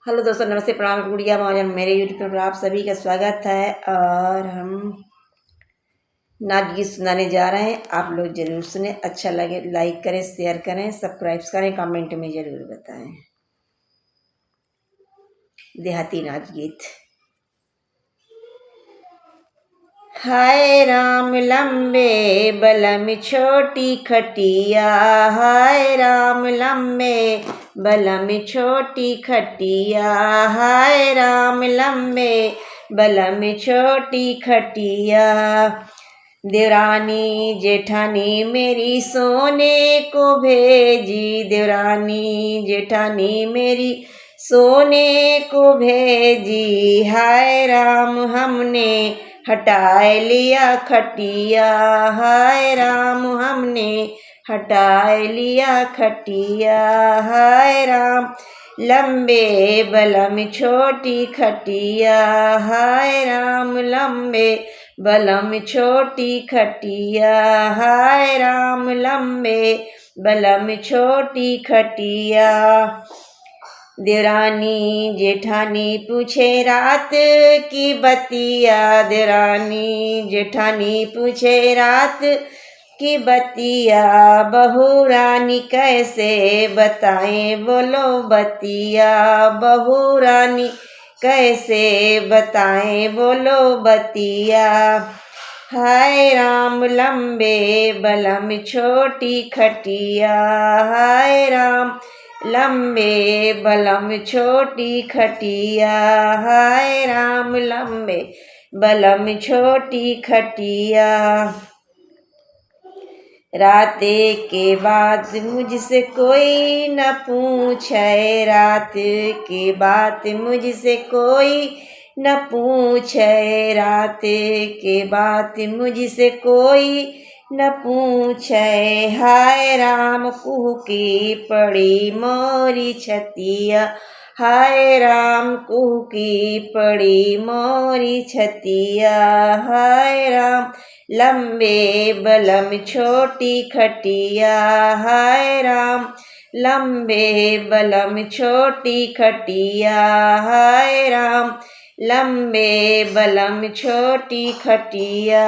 Hello दोस्तों, नमस्ते, प्रणाम, गुड़िया महाजन। मेरे यूट्यूब पर आप सभी का स्वागत है। और हम नाच गीत सुनाने जा रहे हैं। आप लोग जरूर सुने, अच्छा लगे लाइक करें, शेयर करें, सब्सक्राइब करें, कमेंट में जरूर बताएं। देहाती नाच गीत। हाय राम लंबे बलम छोटी खटिया, हाय राम लंबे बलम छोटी खटिया, हाय राम लंबे बलम छोटी खटिया। देवरानी जेठानी मेरी सोने को भेजी, देवरानी जेठानी मेरी सोने को भेजी, हाय राम हमने हटाए लिया खटिया, हाय राम हमने हटाए लिया खटिया, हाय राम लंबे बलम छोटी खटिया, हाय राम लंबे बलम छोटी खटिया, हाय राम लंबे बलम छोटी खटिया। देवरानी जेठानी पूछे रात की बतिया, देवरानी जेठानी पूछे रात की बतिया, बहू रानी कैसे बताएं बोलो बतिया, बहू रानी कैसे बताएं बोलो बतिया। हाय राम लंबे बलम छोटी खटिया, हाय राम लंबे बलम छोटी खटिया, हाय राम लंबे बलम छोटी खटिया। राते के बाद मुझसे कोई न पूछे, रात के बाद मुझसे कोई न पूछे, रात के बाद मुझसे कोई न पूछे, हाय राम कुहू की पड़ी मोरी छतिया, हाय राम कुहू की पड़ी मोरी छतिया, हाय राम लंबे बलम छोटी खटिया, हाय राम लंबे बलम छोटी खटिया, हाय राम लंबे बलम छोटी खटिया।